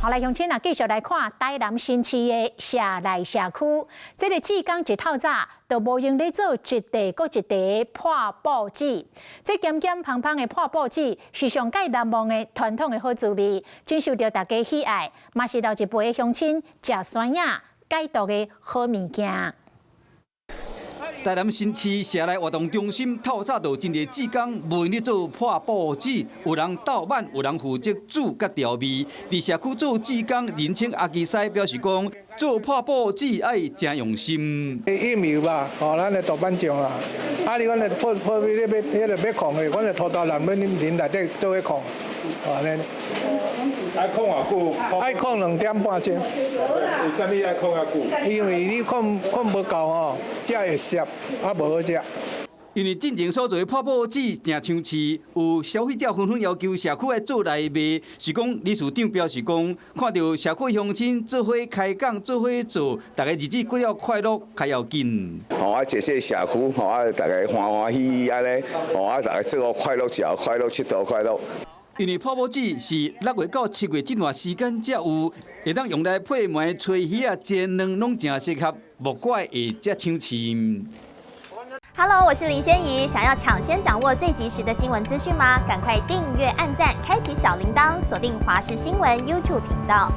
好，来乡亲啊，继续来看台南新市的社内社区。这个志工一透早都无用咧做一地搁一地破报纸。这咸咸芳芳的破报纸是上界难忘的传统的好滋味，真受到大家喜爱，嘛是老一辈的乡亲食酸雅解毒的好物件。 台南新市社内活动中心透早就真侪志工无用咧做破报纸，有人倒版，有人负责煮甲调味。伫社区做志工，人称阿基西表示讲，做破报纸爱真用心。疫苗吧，咱来大板上啊。你讲来破你要控的，阮来拖到南门林内底做去控，爱控偌久？爱控2点半钟。为啥你爱控遐久？因为你控无够吼，食会涩，无好食。 因为进前所做的破报纸真抢市，有消费者纷纷要求社区来做来卖。是讲理事长表示讲，看到社区乡亲做伙开讲、做伙做，大家日子过了快乐较要紧。这些社区，大家欢欢喜喜安尼，大家做快乐食快乐、佚佗快乐。 因为破报纸是6月到7月这段时间才有，会当用来配糜、炊鱼啊、煎卵拢真适合，莫怪会遮抢市。 Hello， 我是林仙怡。想要抢先掌握最及时的新闻资讯吗？赶快订阅、按赞、开启小铃铛，锁定华视新闻 YouTube 频道。